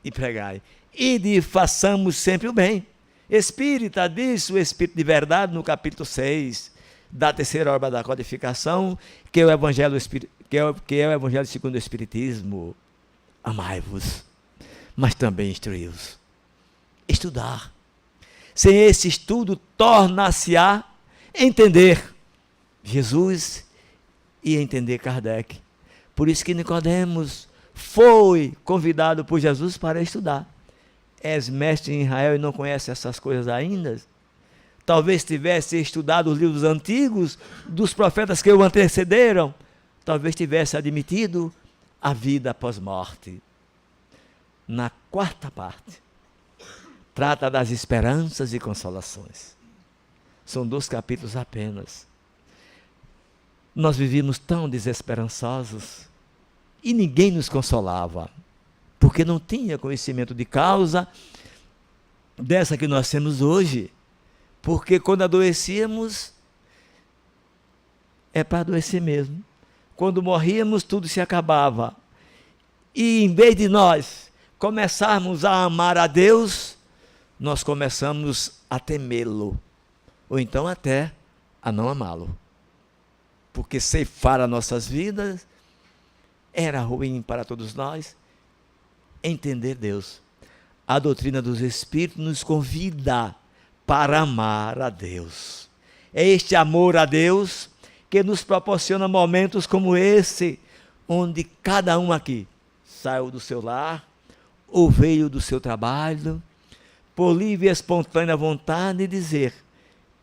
e pregai. Ide e façamos sempre o bem. Espírita, disse o Espírito de Verdade no capítulo 6, da terceira obra da codificação, que é o Evangelho, que é o Evangelho segundo o Espiritismo. Amai-vos, mas também instruí-os. Estudar. Sem esse estudo, torna-se-á entender Jesus e entender Kardec. Por isso que Nicodemos foi convidado por Jesus para estudar. És mestre em Israel e não conhece essas coisas ainda? Talvez tivesse estudado os livros antigos dos profetas que o antecederam. Talvez tivesse admitido a vida após morte. Na quarta parte, trata das esperanças e consolações. São 2 capítulos apenas. Nós vivíamos tão desesperançosos e ninguém nos consolava, porque não tinha conhecimento de causa dessa que nós temos hoje. Porque quando adoecíamos, é para adoecer mesmo. Quando morríamos, tudo se acabava. E em vez de nós começarmos a amar a Deus, nós começamos a temê-lo, ou então até a não amá-lo. Porque ceifar as nossas vidas era ruim para todos nós. Entender Deus. A doutrina dos Espíritos nos convida para amar a Deus. É este amor a Deus que nos proporciona momentos como esse, onde cada um aqui saiu do seu lar, ou veio do seu trabalho, por livre e espontânea vontade de dizer,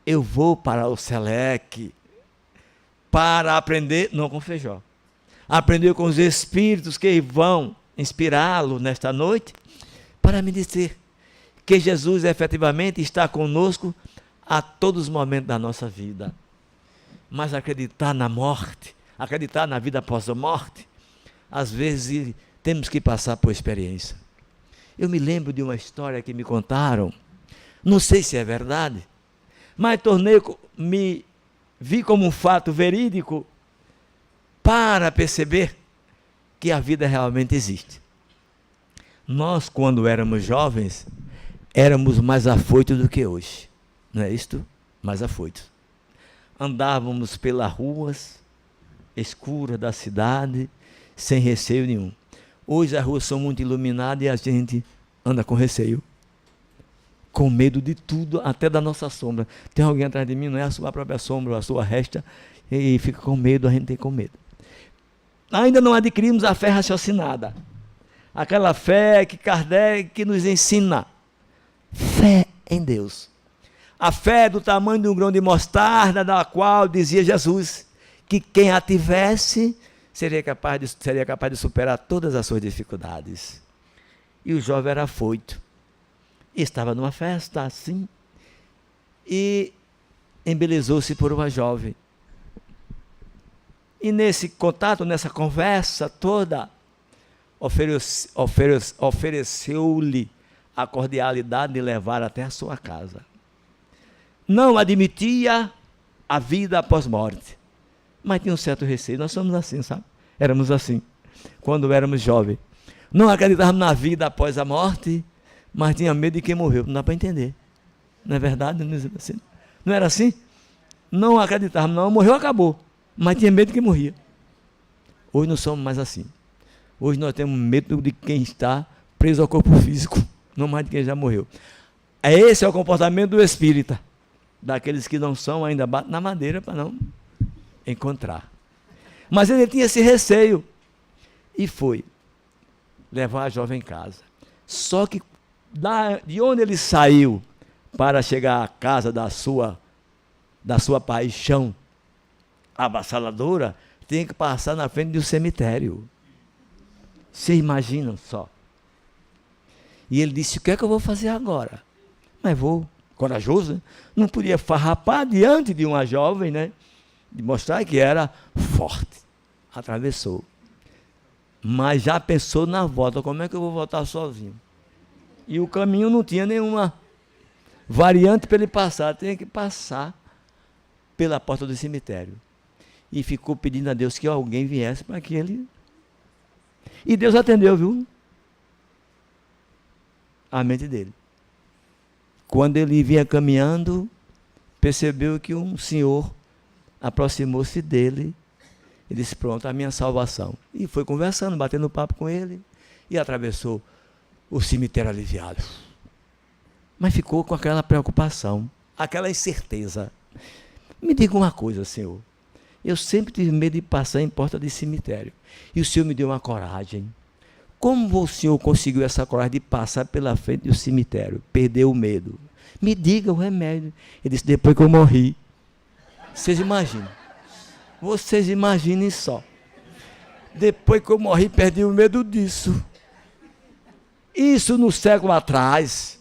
eu vou para o SELEC, para aprender, não com Feijó, aprender com os Espíritos que vão inspirá-lo nesta noite, para me dizer que Jesus efetivamente está conosco a todos os momentos da nossa vida. Mas acreditar na morte, acreditar na vida após a morte, às vezes temos que passar por experiência. Eu me lembro de uma história que me contaram, não sei se é verdade, mas me vi como um fato verídico para perceber que a vida realmente existe. Nós, quando éramos jovens, éramos mais afoitos do que hoje, não é isto? Mais afoitos. Andávamos pelas ruas escuras da cidade, sem receio nenhum. Hoje as ruas são muito iluminadas e a gente anda com receio, com medo de tudo, até da nossa sombra. Tem alguém atrás de mim, não é a sua própria sombra, a sua resta, e fica com medo, a gente tem com medo. Ainda não adquirimos a fé raciocinada, aquela fé que Kardec nos ensina, fé em Deus. A fé do tamanho de um grão de mostarda, da qual dizia Jesus que quem a tivesse seria capaz de superar todas as suas dificuldades. E o jovem era afoito. Estava numa festa assim e embelezou-se por uma jovem. E nesse contato, nessa conversa toda, ofereceu-lhe a cordialidade de levar até a sua casa. Não admitia a vida após morte, mas tinha um certo receio. Nós somos assim, sabe? Éramos assim, quando éramos jovens. Não acreditávamos na vida após a morte, mas tinha medo de quem morreu. Não dá para entender. Não é verdade? Não era assim? Não acreditávamos, não. Morreu, acabou. Mas tinha medo de quem morria. Hoje não somos mais assim. Hoje nós temos medo de quem está preso ao corpo físico, não mais de quem já morreu. Esse é o comportamento do espírita, daqueles que não são, ainda batem na madeira para não encontrar. Mas ele tinha esse receio e foi levar a jovem em casa. Só que de onde ele saiu para chegar à casa da sua paixão avassaladora, tem que passar na frente do cemitério. Você imagina só. E ele disse: o que é que eu vou fazer agora? Mas vou, corajoso, né? Não podia farrapar diante de uma jovem, né? De mostrar que era forte. Atravessou. Mas já pensou na volta: como é que eu vou voltar sozinho? E o caminho não tinha nenhuma variante para ele passar, tinha que passar pela porta do cemitério. E ficou pedindo a Deus que alguém viesse para que ele... E Deus atendeu, viu? A mente dele. Quando ele vinha caminhando, percebeu que um senhor aproximou-se dele e disse: pronto, a minha salvação. E foi conversando, batendo papo com ele, e atravessou o cemitério aliviado. Mas ficou com aquela preocupação, aquela incerteza. Me diga uma coisa, Senhor. Eu sempre tive medo de passar em porta de cemitério. E o Senhor me deu uma coragem. Como o Senhor conseguiu essa coragem de passar pela frente do cemitério? Perdeu o medo. Me diga o remédio. Ele disse: depois que eu morri. Vocês imaginam? Vocês imaginem só. Depois que eu morri, perdi o medo disso. Isso no século atrás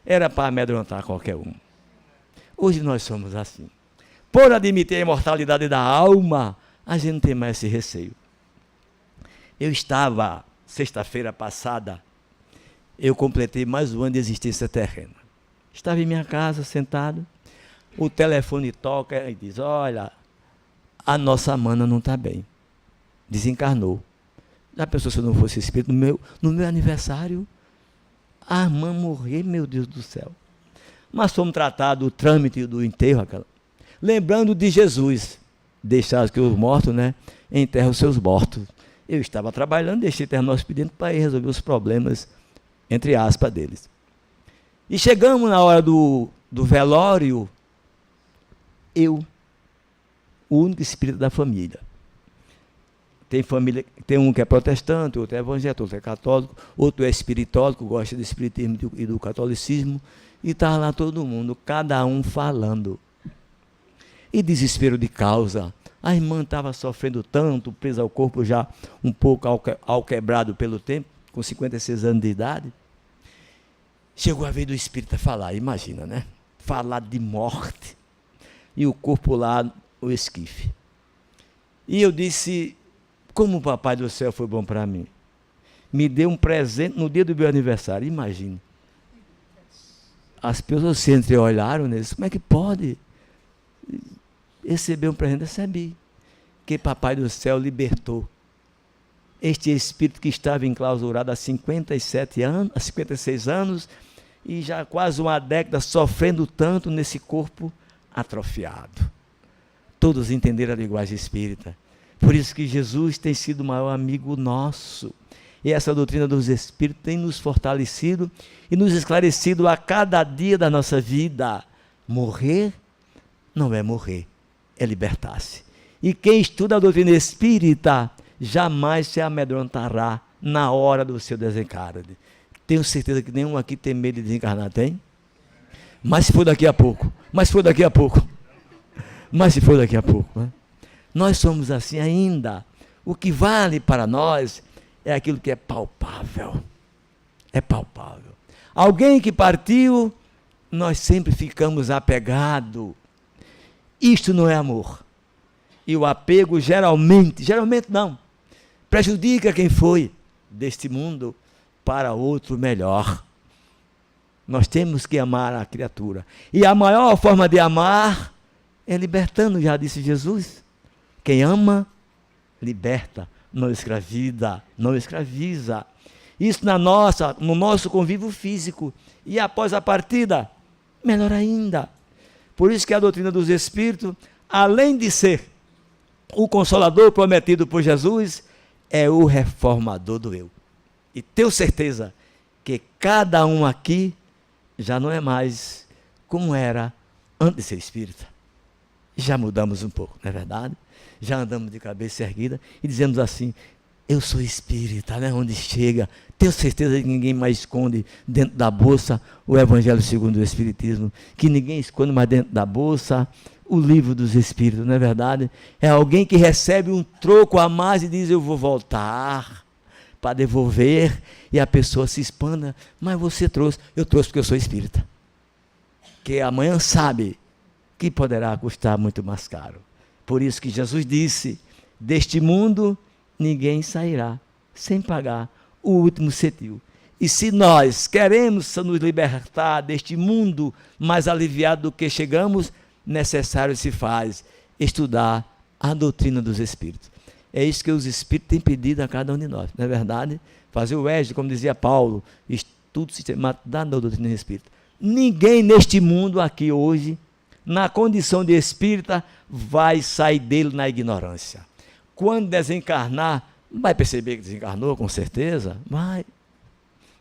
era para amedrontar qualquer um. Hoje nós somos assim. Por admitir a imortalidade da alma, a gente não tem mais esse receio. Eu estava, sexta-feira passada, eu completei mais um ano de existência terrena. Estava em minha casa, sentado, o telefone toca e diz: olha, a nossa mana não está bem, desencarnou. Já pensou se eu não fosse espírito? No meu aniversário, a irmã morreu, meu Deus do céu. Mas fomos tratar do trâmite do enterro, lembrando de Jesus, deixar que os mortos, né, enterram os seus mortos. Eu estava trabalhando, deixei terminar o expediente para ir resolver os problemas, entre aspas, deles. E chegamos na hora do velório, eu, o único espírito da família. Tem família, tem um que é protestante, outro é evangélico, outro é católico, outro é espiritólogo, gosta do espiritismo e do catolicismo, e está lá todo mundo, cada um falando. E desespero de causa. A irmã estava sofrendo tanto, presa ao corpo já um pouco alquebrado pelo tempo, com 56 anos de idade. Chegou a vez do espírita falar, imagina, né? Falar de morte. E o corpo lá, o esquife. E eu disse: como o Papai do Céu foi bom para mim. Me deu um presente no dia do meu aniversário, imagina. As pessoas se entreolharam neles, como é que pode? Receber um presente, recebi. Que Papai do Céu libertou este espírito que estava enclausurado há 57 anos, há 56 anos, e já quase uma década sofrendo tanto nesse corpo atrofiado. Todos entenderam a linguagem espírita. Por isso que Jesus tem sido o maior amigo nosso. E essa doutrina dos espíritos tem nos fortalecido e nos esclarecido a cada dia da nossa vida. Morrer não é morrer, é libertar-se. E quem estuda a doutrina espírita jamais se amedrontará na hora do seu desencarne. Tenho certeza que nenhum aqui tem medo de desencarnar, tem? Mas se for daqui a pouco, mas se for daqui a pouco, mas se for daqui a pouco, né? Nós somos assim ainda. O que vale para nós é aquilo que é palpável. É palpável. Alguém que partiu, nós sempre ficamos apegados. Isto não é amor. E o apego geralmente não, prejudica quem foi deste mundo para outro melhor. Nós temos que amar a criatura. E a maior forma de amar é libertando, já disse Jesus. Quem ama, liberta, não escraviza, não escraviza. Isso no nosso convívio físico. E após a partida, melhor ainda. Por isso que a doutrina dos Espíritos, além de ser o Consolador prometido por Jesus, é o reformador do eu. E tenho certeza que cada um aqui já não é mais como era antes de ser espírita. Já mudamos um pouco, não é verdade? Já andamos de cabeça erguida e dizemos assim, eu sou espírita, né? Onde chega, tenho certeza que ninguém mais esconde dentro da bolsa o Evangelho segundo o Espiritismo, que ninguém esconde mais dentro da bolsa o livro dos Espíritos, não é verdade? É alguém que recebe um troco a mais e diz, eu vou voltar para devolver, e a pessoa se espanta, mas você trouxe, eu trouxe porque eu sou espírita. Que amanhã sabe que poderá custar muito mais caro. Por isso que Jesus disse, deste mundo ninguém sairá sem pagar o último cetil. E se nós queremos nos libertar deste mundo mais aliviado do que chegamos, necessário se faz estudar a doutrina dos Espíritos. É isso que os Espíritos têm pedido a cada um de nós, não é verdade? Fazer o EJA, como dizia Paulo, estudo sistemático da doutrina dos Espíritos. Ninguém neste mundo aqui hoje, na condição de espírita, vai sair dele na ignorância. Quando desencarnar, vai perceber que desencarnou, com certeza? Vai.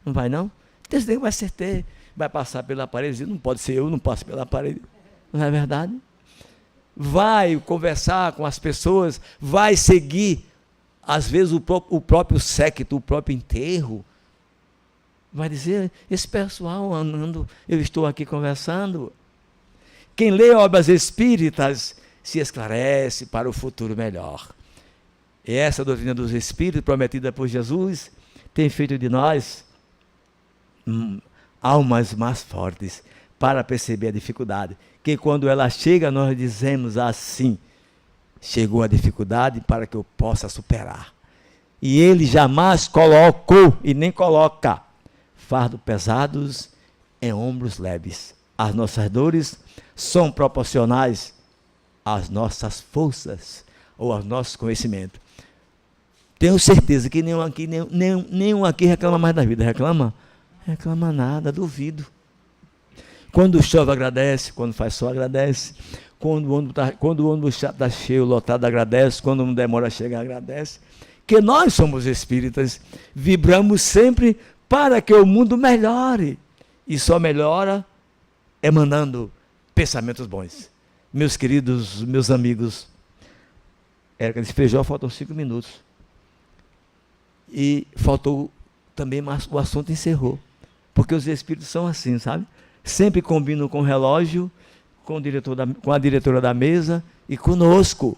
Não vai, não? Esse tempo vai ser ter, vai passar pela parede, não pode ser eu, não passo pela parede. Não é verdade? Vai conversar com as pessoas, vai seguir, às vezes, o próprio séquito, o próprio enterro. Vai dizer, esse pessoal andando, eu estou aqui conversando. Quem lê obras espíritas se esclarece para o futuro melhor. E essa doutrina dos Espíritos, prometida por Jesus, tem feito de nós almas mais fortes para perceber a dificuldade. Que quando ela chega, nós dizemos assim, chegou a dificuldade para que eu possa superar. E ele jamais colocou, e nem coloca, fardos pesados em ombros leves. As nossas dores são proporcionais às nossas forças ou aos nossos conhecimentos. Tenho certeza que nenhum aqui reclama mais da vida. Reclama? Reclama nada, duvido. Quando chove, agradece. Quando faz sol, agradece. Quando o ônibus está cheio, lotado, agradece. Quando não demora a chegar, agradece. Que nós somos espíritas, vibramos sempre para que o mundo melhore. E só melhora emanando pensamentos bons. Meus queridos, meus amigos, Érica disse, Feijó, faltam 5 minutos. E faltou também, mas o assunto encerrou. Porque os espíritos são assim, sabe? Sempre combinam com o relógio, com a diretora da mesa e conosco.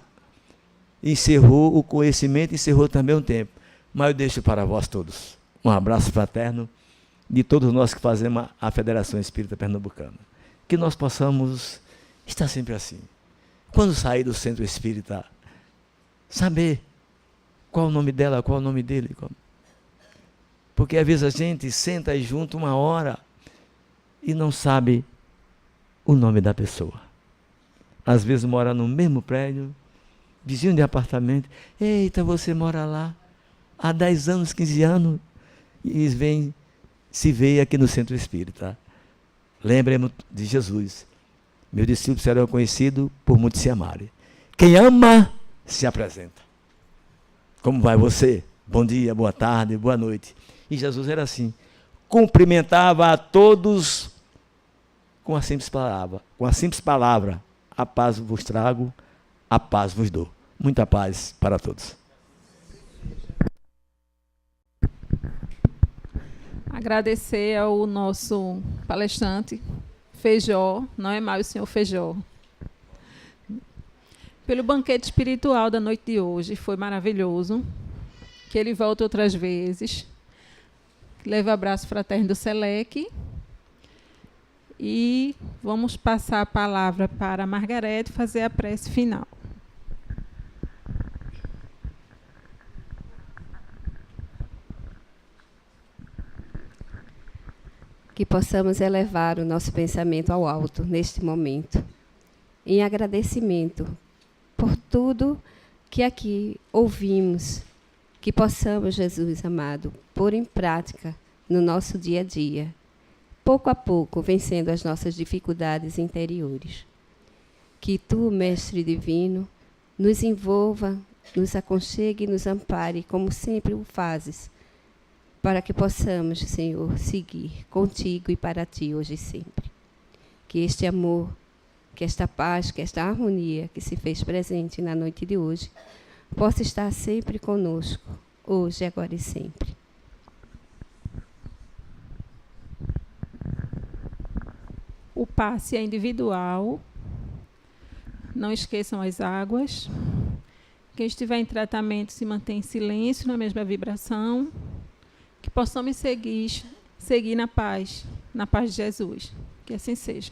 Encerrou o conhecimento, encerrou também o tempo. Mas eu deixo para vós todos um abraço fraterno de todos nós que fazemos a Federação Espírita Pernambucana. Que nós possamos estar sempre assim. Quando sair do centro espírita, saber qual o nome dela, qual o nome dele. Porque às vezes a gente senta aí junto uma hora e não sabe o nome da pessoa. Às vezes mora no mesmo prédio, vizinho de apartamento. Eita, você mora lá há 10 anos, 15 anos, e vem se vê aqui no centro espírita. Lembremos de Jesus. Meus discípulos serão conhecidos por muitos se amarem. Quem ama, se apresenta. Como vai você? Bom dia, boa tarde, boa noite. E Jesus era assim. Cumprimentava a todos com a simples palavra. A paz vos trago, a paz vos dou. Muita paz para todos. Agradecer ao nosso palestrante, Feijó, não é mais o senhor Feijó. Pelo banquete espiritual da noite de hoje, foi maravilhoso. Que ele volte outras vezes. Leve o abraço fraterno do Selec. E vamos passar a palavra para a Margarete fazer a prece final. Que possamos elevar o nosso pensamento ao alto neste momento, em agradecimento por tudo que aqui ouvimos, que possamos, Jesus amado, pôr em prática no nosso dia a dia, pouco a pouco, vencendo as nossas dificuldades interiores. Que Tu, Mestre Divino, nos envolva, nos aconchegue e nos ampare, como sempre o fazes, para que possamos, Senhor, seguir contigo e para Ti hoje e sempre. Que este amor, que esta paz, que esta harmonia que se fez presente na noite de hoje, possa estar sempre conosco, hoje, agora e sempre. O passe é individual. Não esqueçam as águas. Quem estiver em tratamento se mantém em silêncio, na mesma vibração. Que possamos seguir na paz de Jesus. Que assim seja.